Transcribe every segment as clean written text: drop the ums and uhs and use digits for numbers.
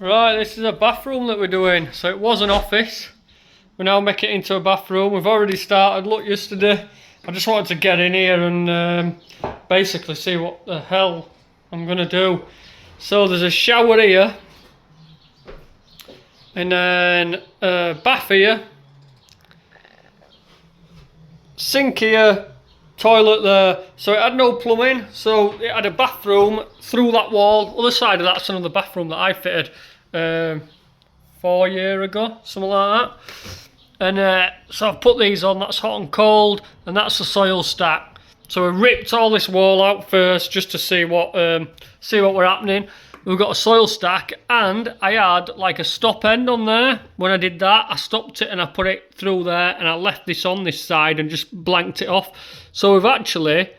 Right, this is a bathroom that we're doing. So it was an office. We now make it into a bathroom. We've already started. Look, yesterday. I just wanted to get in here and basically see what the hell I'm going to do. So there's a shower here. And then a bath here. Sink here. Toilet there. So it had no plumbing. So it had a bathroom through that wall. Other side of that's another bathroom that I fitted 4 years ago. Something like that. And so I've put these on. That's hot and cold. And that's the soil stack. So we ripped all this wall out first just to see what were happening. We've got a soil stack, and I had like a stop end on there. When I did that, I stopped it and I put it through there, and I left this on this side and just blanked it off. So we've actually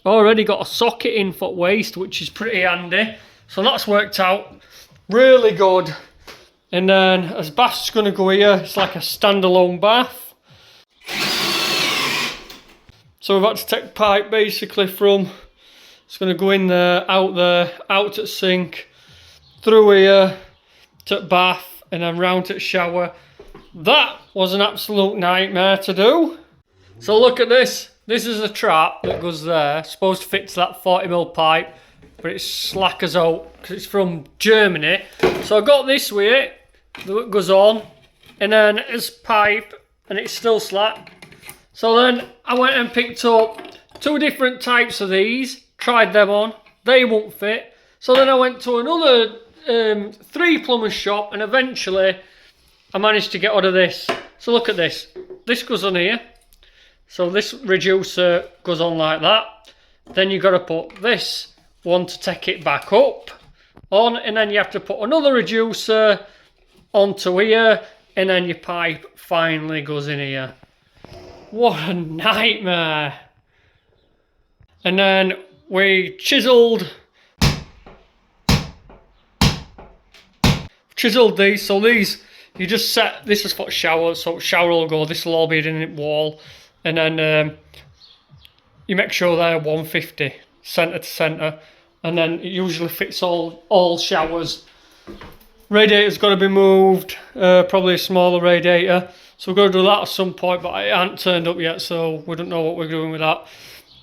already got a socket in for waste, which is pretty handy. So that's worked out really good. And then as bath's going to go here, it's like a standalone bath. So we've had to take pipe basically from, it's going to go in there, out to the sink, through here to the bath, and then round to the shower. That was an absolute nightmare to do. So look at this. This is a trap that goes there. Supposed to fit to that 40mm pipe, but it's slack as out because it's from Germany. So I got this with it that goes on, and then it's pipe, and it's still slack. So then I went and picked up 2 different types of these, tried them on. They won't fit. So then I went to another 3 plumber shop, and eventually I managed to get out of this. So look at this. This goes on here. So this reducer goes on like that. Then you've got to put this one to take it back up on, and then you have to put another reducer onto here, and then your pipe finally goes in here. What a nightmare. And then we chiselled these. So these, you just set, this is for the shower, so shower will go, this will all be in the wall. And then you make sure they're 150 centre to centre, and then it usually fits all showers. Radiator's got to be moved, probably a smaller radiator. So we're going to do that at some point, but it hasn't turned up yet, so we don't know what we're doing with that.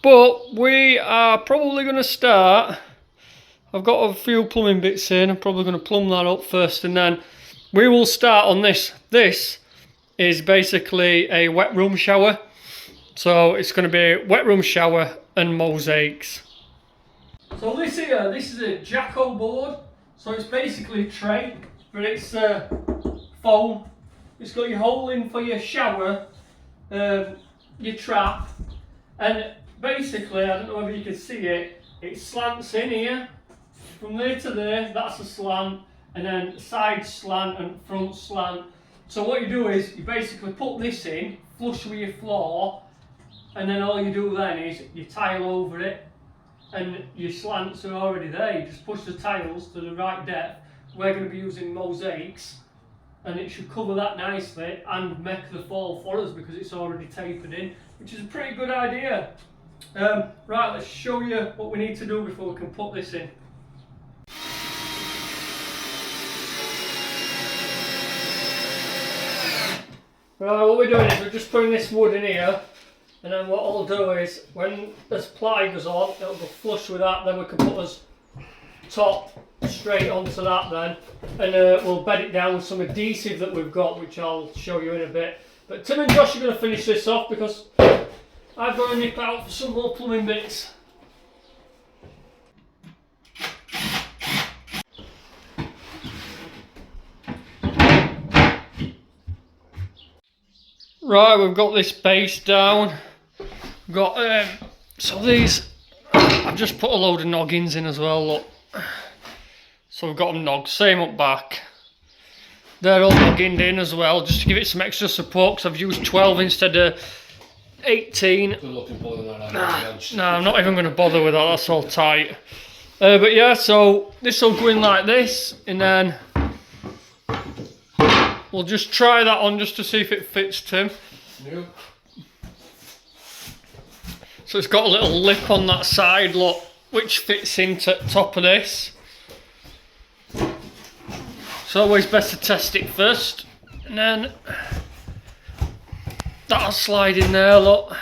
But we are probably going to start. I've got a few plumbing bits in. I'm probably going to plumb that up first, and then we will start on this. This is basically a wet room shower. So it's going to be a wet room shower and mosaics. So this here, this is a Jacko board. So it's basically a tray, but it's foam. It's got your hole in for your shower, your trap, and basically, I don't know whether you can see it, it slants in here, from there to there, that's a slant, and then side slant and front slant. So what you do is, you basically put this in, flush with your floor, and then all you do then is, you tile over it, and your slants are already there. You just push the tiles to the right depth. We're going to be using mosaics, and it should cover that nicely and make the fall for us because it's already tapered in, which is a pretty good idea. Right, let's show you what we need to do before we can put this in. Right, what we're doing is we're just putting this wood in here, and then what I'll do is when this ply goes on, it'll go flush with that, then we can put this top straight onto that then, and we'll bed it down with some adhesive that we've got, which I'll show you in a bit. But Tim and Josh are going to finish this off because I've got to nip out for some more plumbing bits. Right, we've got this base down. We've got so these, I've just put a load of noggins in as well, look. So we've got them nogged, same up back. They're all noggined in as well, just to give it some extra support, because I've used 12 instead of 18. No, I'm not even going to bother with that, that's all tight. But yeah, so this will go in like this, and then we'll just try that on just to see if it fits, Tim. Yep. So it's got a little lip on that side, look, which fits into the top of this. It's always best to test it first, and then that'll slide in there, look.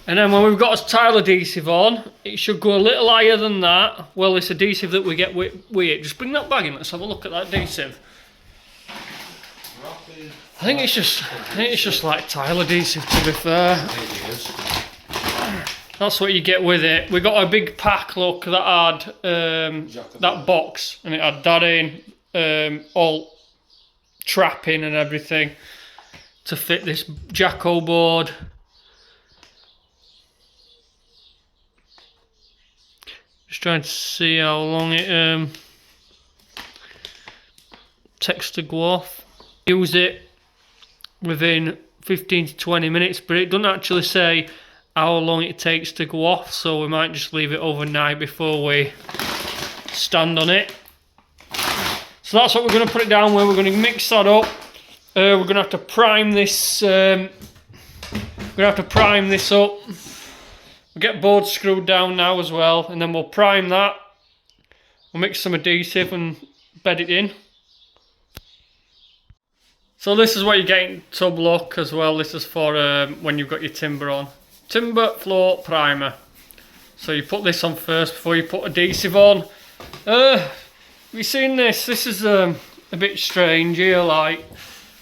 And then when we've got a tile adhesive on, it should go a little higher than that. Well, this adhesive that we get with it. Just bring that bag in, let's have a look at that adhesive. I think it's just like tile adhesive, to be fair. That's what you get with it. We got a big pack, look, that had that box, and it had that in, all trapping and everything to fit this Jacko board. Just trying to see how long it takes to go off. Use it within 15 to 20 minutes, but it doesn't actually say how long it takes to go off, so we might just leave it overnight before we stand on it. So that's what we're going to put it down with. We're going to mix that up. We're going to have to prime this. We're going to have to prime this up. We'll get board screwed down now as well, and then we'll prime that. We'll mix some adhesive and bed it in. So this is what you get in tub look as well. This is for when you've got your timber on. Timber floor primer. So you put this on first before you put adhesive on. Have you seen this? This is a bit strange here. Like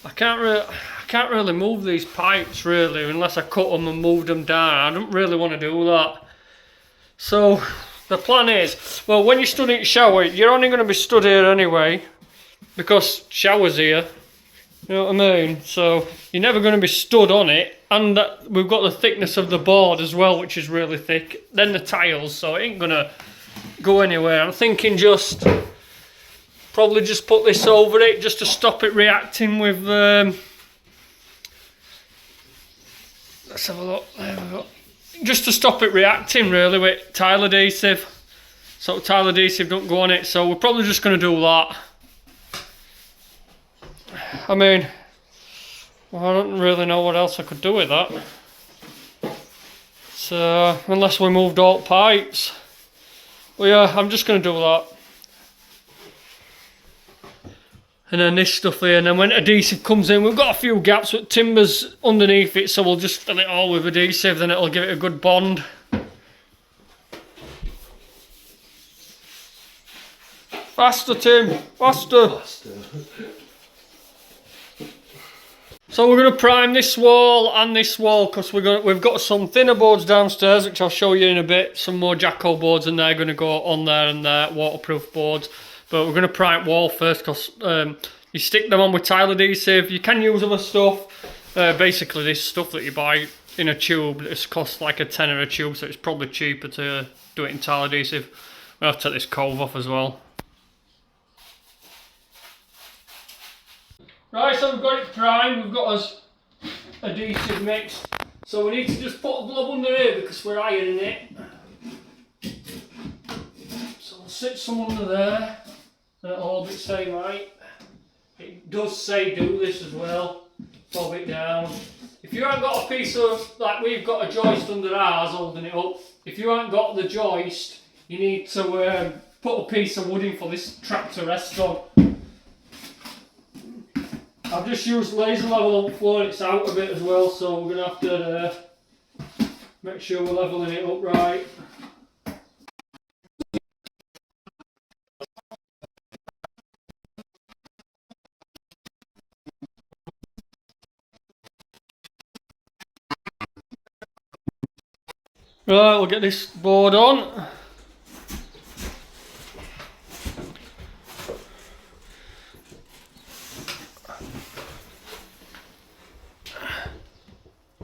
I can't really move these pipes really unless I cut them and move them down. I don't really want to do that. So the plan is, well, when you're stood in the shower, you're only going to be stood here anyway because shower's here. You know what I mean? So you're never going to be stood on it, and we've got the thickness of the board as well, which is really thick. Then the tiles, so it ain't going to go anywhere. I'm thinking probably just put this over it just to stop it reacting with. Let's have a look. There we go. Just to stop it reacting really with tile adhesive, so tile adhesive don't go on it. So we're probably just going to do that. I mean, well, I don't really know what else I could do with that. So, unless we moved all pipes. Well, yeah, I'm just going to do that. And then this stuff here, and then when adhesive comes in, we've got a few gaps, but timber's underneath it, so we'll just fill it all with adhesive, then it'll give it a good bond. Faster, Tim, faster. So we're going to prime this wall and this wall because we've got some thinner boards downstairs, which I'll show you in a bit. Some more Jacko boards, and they're going to go on there, and they're waterproof boards. But we're going to prime wall first because you stick them on with tile adhesive. You can use other stuff. Basically, this stuff that you buy in a tube, this costs like a tenner a tube, so it's probably cheaper to do it in tile adhesive. We'll have to take this cove off as well. Right, so we've got it primed, we've got us adhesive mixed. So we need to just put a glove under here because we're ironing it. So we'll sit some under there, and it'll all be the same height. It does say do this as well, bob it down. If you haven't got a piece of, like we've got a joist under ours holding it up, if you haven't got the joist, you need to put a piece of wood in for this trap to rest on. I've just used laser level on the floor, it's out a bit as well, so we're going to have to make sure we're levelling it up right. Right, we'll get this board on.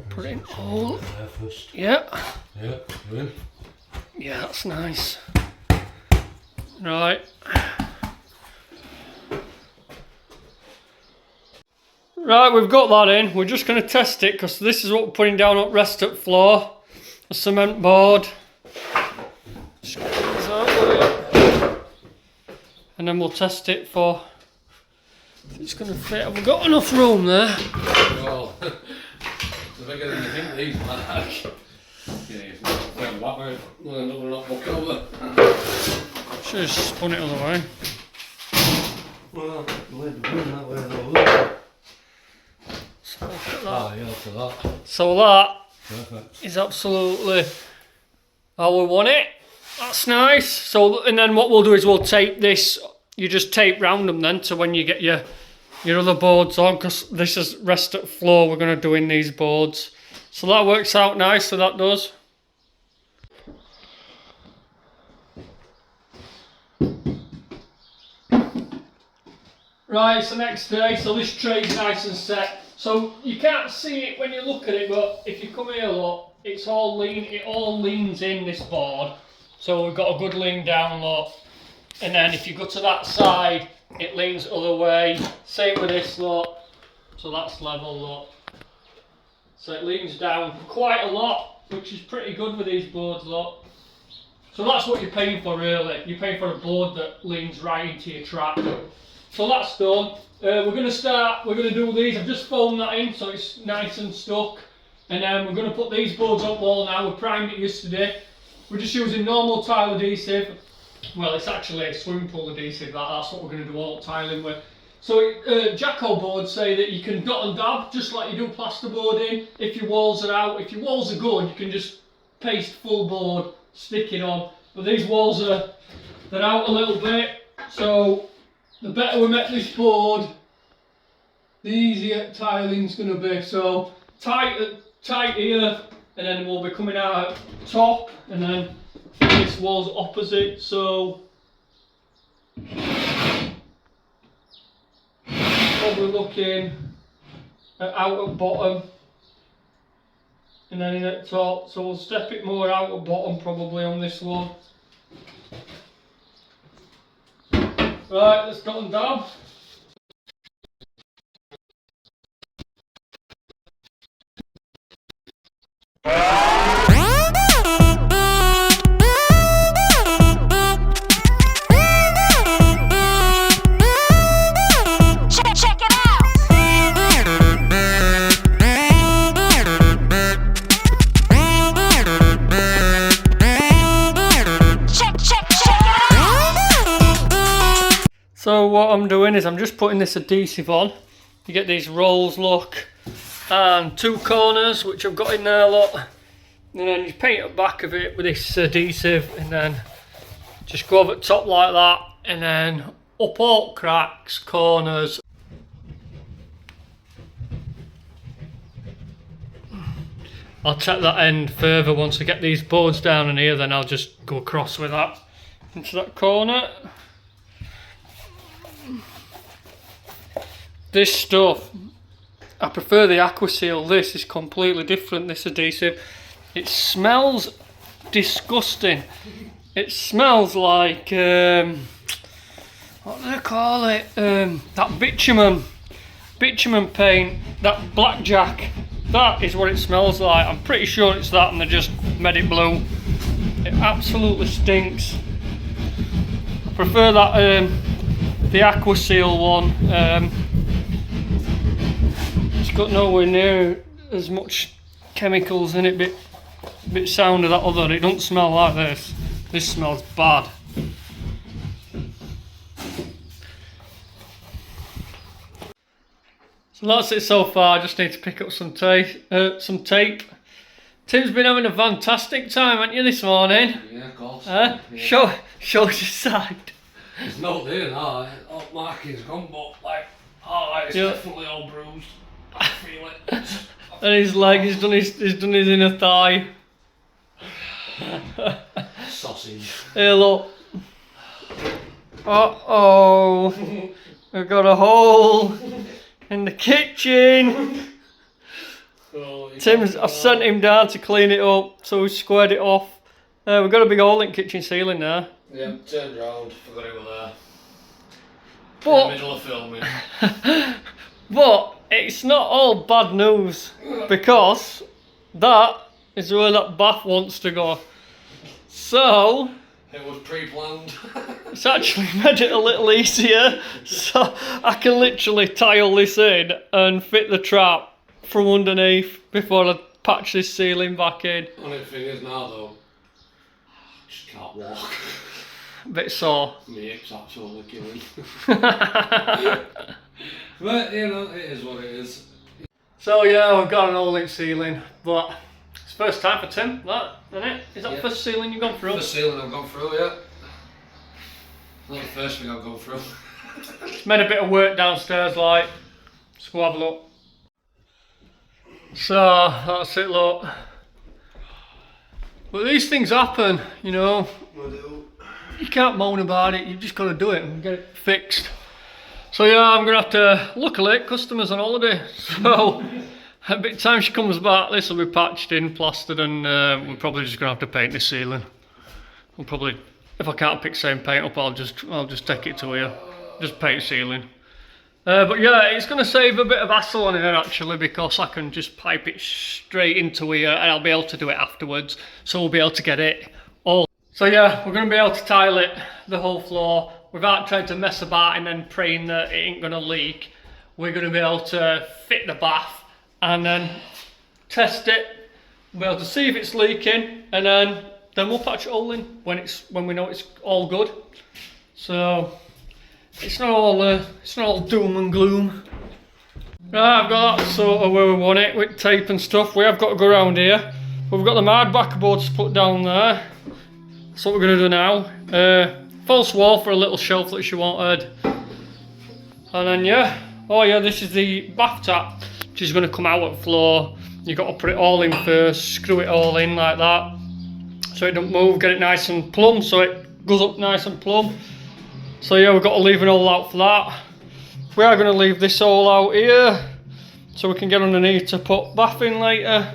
Put it in all. Yeah. Yeah, you in? Yeah, that's nice. Right. Right, we've got that in. We're just going to test it because this is what we're putting down at rest at floor. A cement board. Just get these out of it. And then we'll test it for if it's going to fit. Have we got enough room there? Well, it's bigger than you think these like. Yeah, it's not quite another notebook over. Should have spun it other way. no. The lid going that way though, look. So look at that. Ah, yeah, look at that. So that Perfect. is absolutely how we want it. That's nice. So, and then what we'll do is we'll tape this. You just tape round them then to when you get your other boards on, because this is rest at floor we're going to do in these boards. So that works out nice, so that does. Right, it's the next day, so this tray's nice and set. So you can't see it when you look at it, but if you come here, look, it's all lean. It all leans in this board, so we've got a good lean down, look. And then if you go to that side, it leans the other way. Same with this, look. So that's level, look. So it leans down quite a lot, which is pretty good with these boards, look. So that's what you're paying for, really. You're paying for a board that leans right into your track. So that's done. We're going to do these. I've just foamed that in so it's nice and stuck. And then we're going to put these boards up wall now. We primed it yesterday. We're just using normal tile adhesive. Well, it's actually a swimming pool adhesive, that's what we're going to do all tiling with. So Jacko boards say that you can dot and dab just like you do plasterboarding if your walls are out. If your walls are good, you can just paste full board, stick it on. But these walls they're out a little bit, so the better we make this board, the easier tiling's going to be. So tight here, and then we'll be coming out top, and then this wall's opposite, so probably looking out at bottom and then in at top, so we'll step it more out at bottom probably on this one. Right, let's go and dab. So what I'm doing is I'm just putting this adhesive on. You get these rolls, look, and two corners which I've got in there, look. And then you paint the back of it with this adhesive, and then just go over the top like that, and then up all cracks, corners. I'll take that end further once I get these boards down in here, then I'll just go across with that into that corner. This stuff, I prefer the Aquaseal. This is completely different, this adhesive. It smells disgusting. It smells like, what do they call it? That bitumen paint, that blackjack. That is what it smells like. I'm pretty sure it's that, and they just made it blue. It absolutely stinks. I prefer that, the Aquaseal one. It's got nowhere near as much chemicals in it, bit sound of that other. It don't smell like this. This smells bad. So that's it so far. I just need to pick up some tape. Tim's been having a fantastic time, haven't you, this morning? Yeah, of course. Yeah. Show us your side. It's not there now. All marking's gone, but like, it's definitely all bruised. I feel it. And his leg, he's done his inner thigh. Sausage. Here, look. Uh-oh. We've got a hole in the kitchen. I've sent him down to clean it up, so we squared it off. We've got a big hole in kitchen ceiling there. Yeah, turned round, forgot it was there. But, in the middle of filming. But it's not all bad news, because that is where that bath wants to go. So it was pre-planned. it's actually made it a little easier, so I can literally tile this in and fit the trap from underneath before I patch this ceiling back in. Only thing is now though, I just can't walk. a bit sore. My hip's absolutely killing. But, you know, it is what it is. So yeah, we've got an all-link ceiling, but it's first time for Tim, that, isn't it? Is that the first ceiling you've gone through? First ceiling I've gone through, yeah. Not the first thing I've gone through. Made a bit of work downstairs, like. Let's go have a look. So, that's it, look. But these things happen, you know. You can't moan about it, you've just got to do it and get it fixed. So yeah, I'm going to have to, luckily, customers on holiday. So, by the time she comes back, this will be patched in, plastered, and we're probably just going to have to paint the ceiling. We'll probably, if I can't pick same paint up, I'll just take it to here. Just paint ceiling. But yeah, it's going to save a bit of hassle on here actually, because I can just pipe it straight into here and I'll be able to do it afterwards. So we'll be able to get it all. So yeah, we're going to be able to tile it, the whole floor, without trying to mess about and then praying that it ain't going to leak. We're going to be able to fit the bath and then test it. We'll be able to see if it's leaking, and then we'll patch it all in when we know it's all good. So it's not all doom and gloom. Right, I've got that sort of where we want it with tape and stuff. We have got to go around here. We've got the hard backer boards to put down there. That's what we're going to do now. False wall for a little shelf that she wanted. And then yeah, oh yeah, this is the bath tap, which is going to come out at the floor. You've got to put it all in first, screw it all in like that, so it don't move, get it nice and plumb, so it goes up nice and plumb. So yeah, we've got to leave it all out for that. We are going to leave this all out here, so we can get underneath to put bath in later.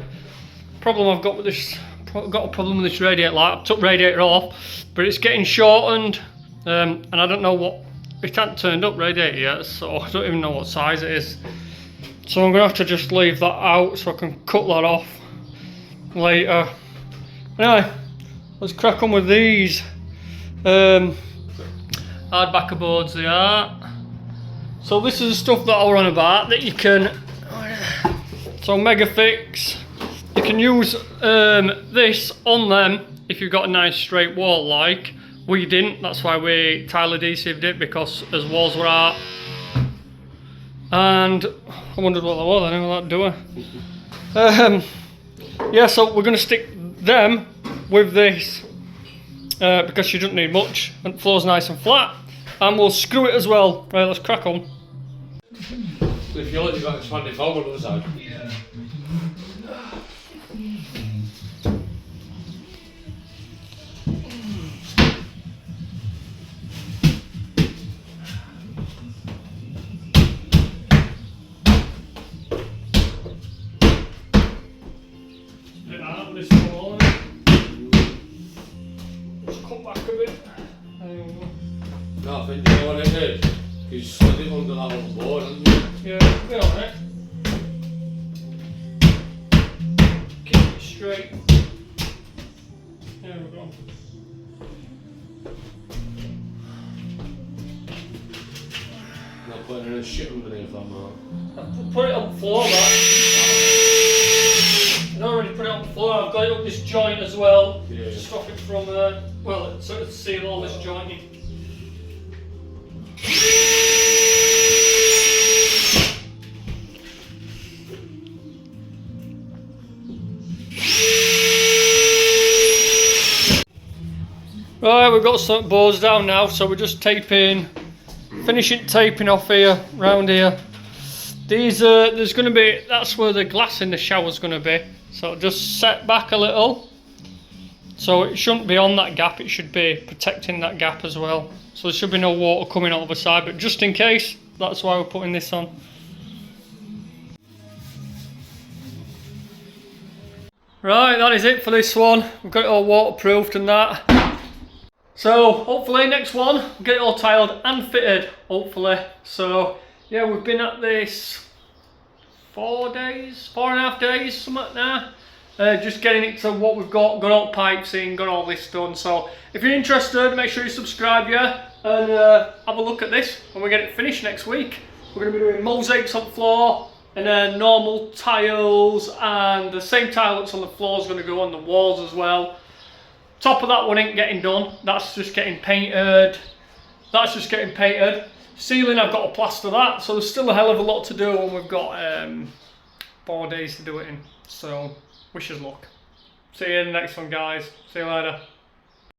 Problem I've got with this, got a problem with this radiator light. I took radiator off, but it's getting shortened, and I don't know what, it hasn't turned up radiator yet, so I don't even know what size it is. So I'm going to have to just leave that out so I can cut that off later. Anyway, let's crack on with these. Hard backer boards they are. So this is the stuff that I was on about that you can, so Megafix, you can use this on them if you've got a nice straight wall like. We didn't, that's why we tile adhesived it, because as walls were out. And I wondered what that was, I didn't know that, do I? Yeah, so we're going to stick them with this, because you don't need much, and the floor's nice and flat. And we'll screw it as well. Right, let's crack on. If you look, you've got expanded foam on the other side. Yeah. Just cut back a bit. No, I think you know what it is. You slid it under that little board, haven't you? Yeah, be on it. Keep it straight. There we go. Not putting any shit underneath that, Mark. I put it on the floor, that. I've already put it on the floor. I've got it up this joint as well, to stop it from, well, so to seal all this jointing. Right, we've got some boards down now, so we're just taping, finishing taping off here, round here. These, there's going to be, that's where the glass in the shower's going to be, so just set back a little. So it shouldn't be on that gap, it should be protecting that gap as well. So there should be no water coming out of the side, but just in case, that's why we're putting this on. Right, that is it for this one. We've got it all waterproofed and that. So hopefully next one, we'll get it all tiled and fitted, hopefully. So yeah, we've been at this 4.5 days, something like that. Just getting it to what we've got all pipes in, got all this done. So if you're interested, make sure you subscribe, yeah, and have a look at this when we get it finished next week. We're going to be doing mosaics on the floor, and then normal tiles, and the same tile that's on the floor is going to go on the walls as well. top of that one ain't getting done. That's just getting painted. That's just getting painted. Ceiling, I've got to plaster that. So there's still a hell of a lot to do, and we've got 4 days to do it in. So wish us luck. See you in the next one, guys. See you later.